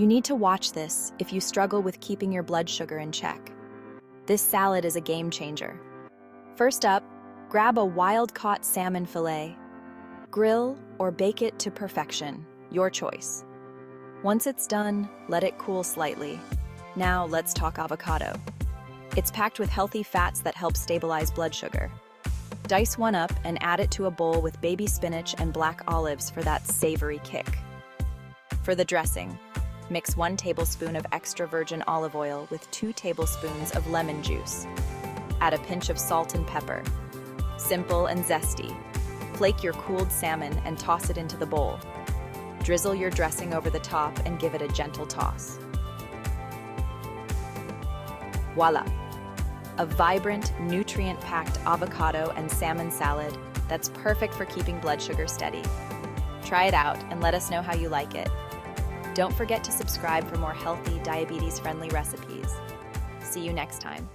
You need to watch this if you struggle with keeping your blood sugar in check. This salad is a game changer. First up, grab a wild-caught salmon fillet. Grill or bake it to perfection, your choice. Once it's done, let it cool slightly. Now let's talk avocado. It's packed with healthy fats that help stabilize blood sugar. Dice one up and add it to a bowl with baby spinach and black olives for that savory kick. For the dressing, mix 1 tablespoon of extra virgin olive oil with 2 tablespoons of lemon juice. Add a pinch of salt and pepper. Simple and zesty. Flake your cooled salmon and toss it into the bowl. Drizzle your dressing over the top and give it a gentle toss. Voila! A vibrant, nutrient-packed avocado and salmon salad that's perfect for keeping blood sugar steady. Try it out and let us know how you like it. Don't forget to subscribe for more healthy, diabetes-friendly recipes. See you next time.